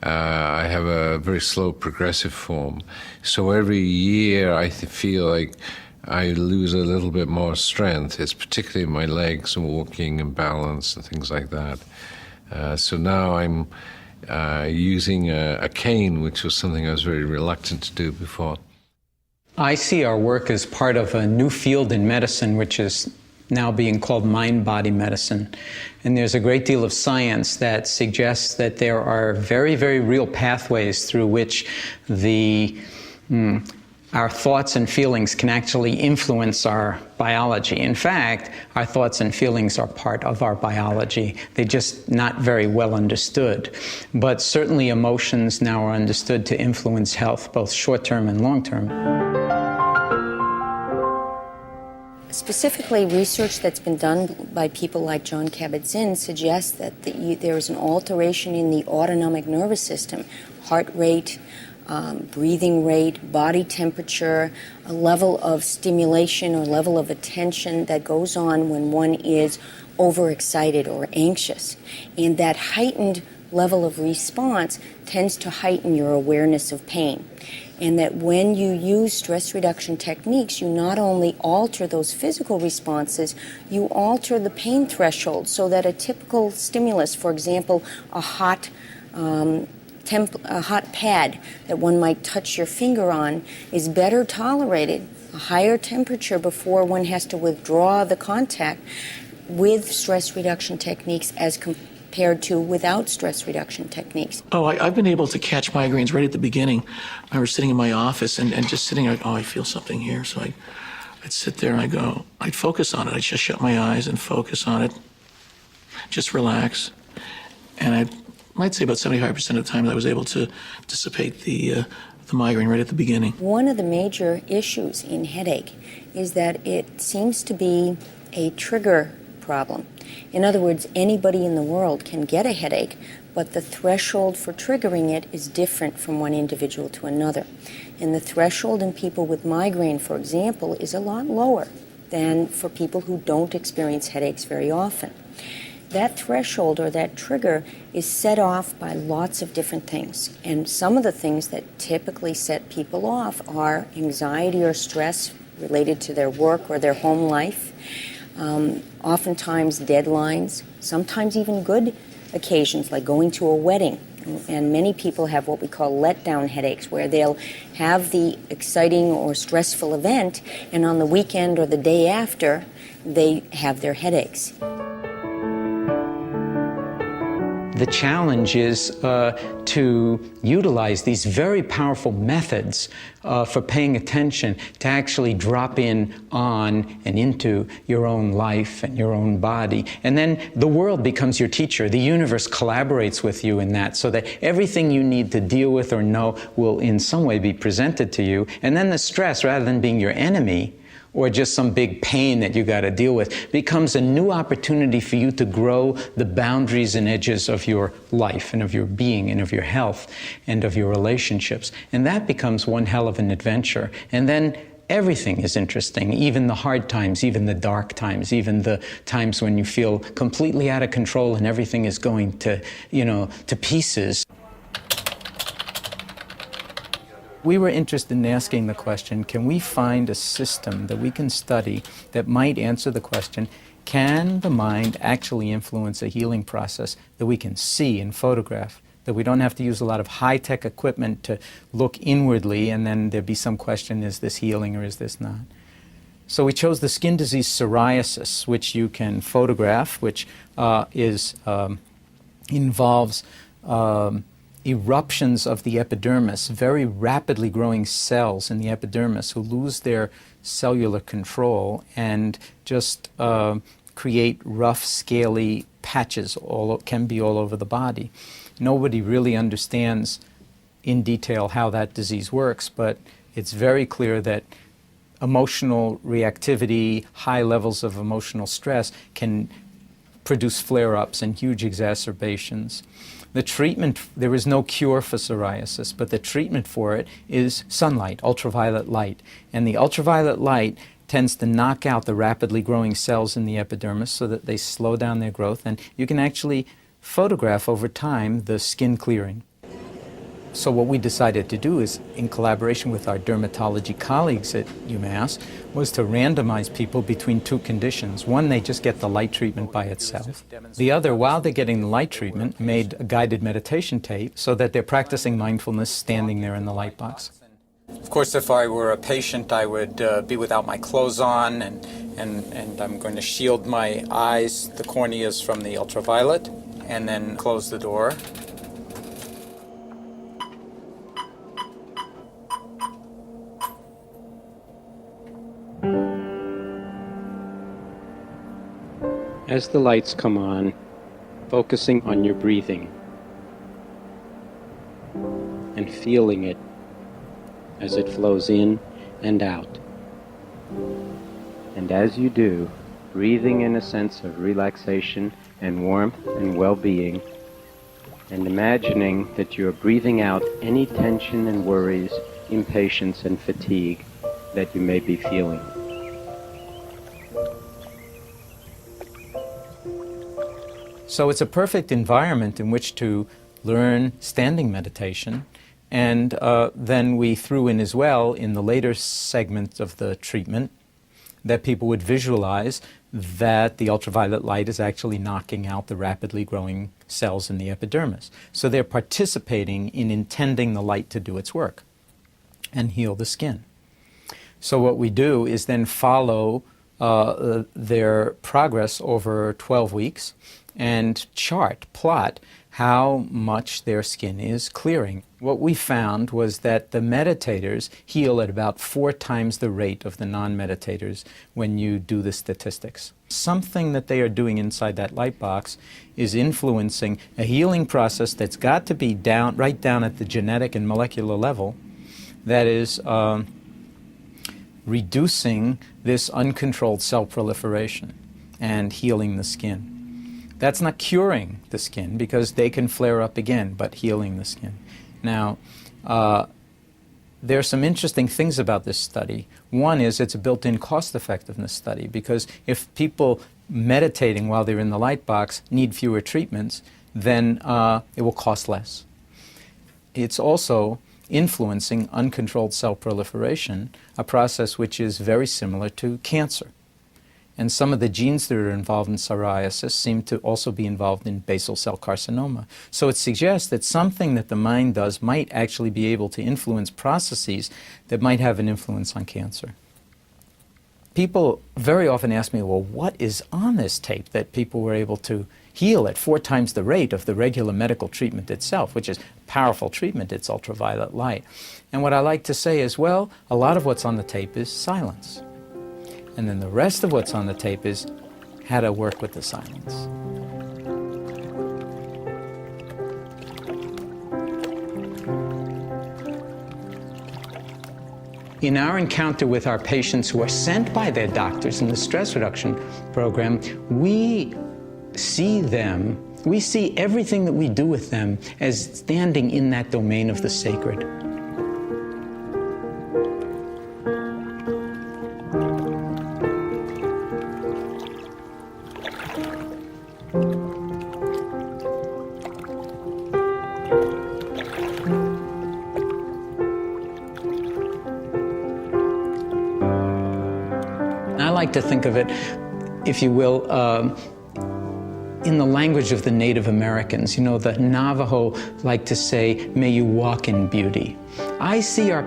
I have a very slow progressive form. So every year I feel like I lose a little bit more strength. It's particularly my legs and walking and balance and things like that. So now I'm using a cane, which was something I was very reluctant to do before. I see our work as part of a new field in medicine, which is now being called mind-body medicine. And there's a great deal of science that suggests that there are very, very real pathways through which our thoughts and feelings can actually influence our biology. In fact, our thoughts and feelings are part of our biology. They're just not very well understood. But certainly emotions now are understood to influence health, both short-term and long-term. Specifically, research that's been done by people like Jon Kabat-Zinn suggests that there is an alteration in the autonomic nervous system, heart rate, breathing rate, body temperature, a level of stimulation or level of attention that goes on when one is overexcited or anxious. And that heightened level of response tends to heighten your awareness of pain. And that when you use stress reduction techniques, you not only alter those physical responses, you alter the pain threshold so that a typical stimulus, for example, a hot pad that one might touch your finger on, is better tolerated, a higher temperature before one has to withdraw the contact with stress reduction techniques as compared to without stress reduction techniques. I've been able to catch migraines right at the beginning. I was sitting in my office and just sitting there, I feel something here. So I'd sit there and I'd focus on it. I'd just shut my eyes and focus on it, just relax. And I might say about 75% of the time I was able to dissipate the migraine right at the beginning. One of the major issues in headache is that it seems to be a trigger problem. In other words, anybody in the world can get a headache, but the threshold for triggering it is different from one individual to another. And the threshold in people with migraine, for example, is a lot lower than for people who don't experience headaches very often. That threshold or that trigger is set off by lots of different things. And some of the things that typically set people off are anxiety or stress related to their work or their home life, oftentimes deadlines, sometimes even good occasions like going to a wedding. And many people have what we call letdown headaches, where they'll have the exciting or stressful event, and on the weekend or the day after, they have their headaches. The challenge is to utilize these very powerful methods for paying attention to actually drop in on and into your own life and your own body. And then the world becomes your teacher. The universe collaborates with you in that, so that everything you need to deal with or know will in some way be presented to you. And then the stress, rather than being your enemy, or just some big pain that you got to deal with, becomes a new opportunity for you to grow the boundaries and edges of your life and of your being and of your health and of your relationships. And that becomes one hell of an adventure. And then everything is interesting, even the hard times, even the dark times, even the times when you feel completely out of control and everything is going to, to pieces. We were interested in asking the question, can we find a system that we can study that might answer the question, can the mind actually influence a healing process that we can see and photograph, that we don't have to use a lot of high-tech equipment to look inwardly and then there'd be some question, is this healing or is this not? So we chose the skin disease psoriasis, which you can photograph, which involves eruptions of the epidermis, very rapidly growing cells in the epidermis who lose their cellular control and just create rough, scaly patches, can be all over the body. Nobody really understands in detail how that disease works, but it's very clear that emotional reactivity, high levels of emotional stress can produce flare-ups and huge exacerbations. The treatment, there is no cure for psoriasis, but the treatment for it is sunlight, ultraviolet light. And the ultraviolet light tends to knock out the rapidly growing cells in the epidermis so that they slow down their growth, and you can actually photograph over time the skin clearing. So what we decided to do is, in collaboration with our dermatology colleagues at UMass, was to randomize people between two conditions. One, they just get the light treatment by itself. The other, while they're getting the light treatment, made a guided meditation tape so that they're practicing mindfulness standing there in the light box. Of course, if I were a patient, I would be without my clothes on, and I'm going to shield my eyes, the corneas, from the ultraviolet, and then close the door. As the lights come on, focusing on your breathing and feeling it as it flows in and out. And as you do, breathing in a sense of relaxation and warmth and well-being, and imagining that you are breathing out any tension and worries, impatience and fatigue that you may be feeling. So it's a perfect environment in which to learn standing meditation. And then we threw in as well, in the later segment of the treatment, that people would visualize that the ultraviolet light is actually knocking out the rapidly growing cells in the epidermis. So they're participating in intending the light to do its work and heal the skin. So what we do is then follow their progress over 12 weeks and plot how much their skin is clearing. What we found was that the meditators heal at about 4 times the rate of the non-meditators when you do the statistics. Something that they are doing inside that light box is influencing a healing process that's got to be right down at the genetic and molecular level, that is reducing this uncontrolled cell proliferation and healing the skin. That's not curing the skin, because they can flare up again, but healing the skin. Now, there are some interesting things about this study. One is it's a built-in cost-effectiveness study, because if people meditating while they're in the light box need fewer treatments, then it will cost less. It's also influencing uncontrolled cell proliferation, a process which is very similar to cancer. And some of the genes that are involved in psoriasis seem to also be involved in basal cell carcinoma. So it suggests that something that the mind does might actually be able to influence processes that might have an influence on cancer. People very often ask me, well, what is on this tape that people were able to heal at 4 times the rate of the regular medical treatment itself, which is powerful treatment, it's ultraviolet light. And what I like to say is, well, a lot of what's on the tape is silence. And then the rest of what's on the tape is how to work with the silence. In our encounter with our patients who are sent by their doctors in the stress reduction program, we see everything that we do with them as standing in that domain of the sacred. I like to think of it, if you will, in the language of the Native Americans. You know, the Navajo like to say, may you walk in beauty. I see our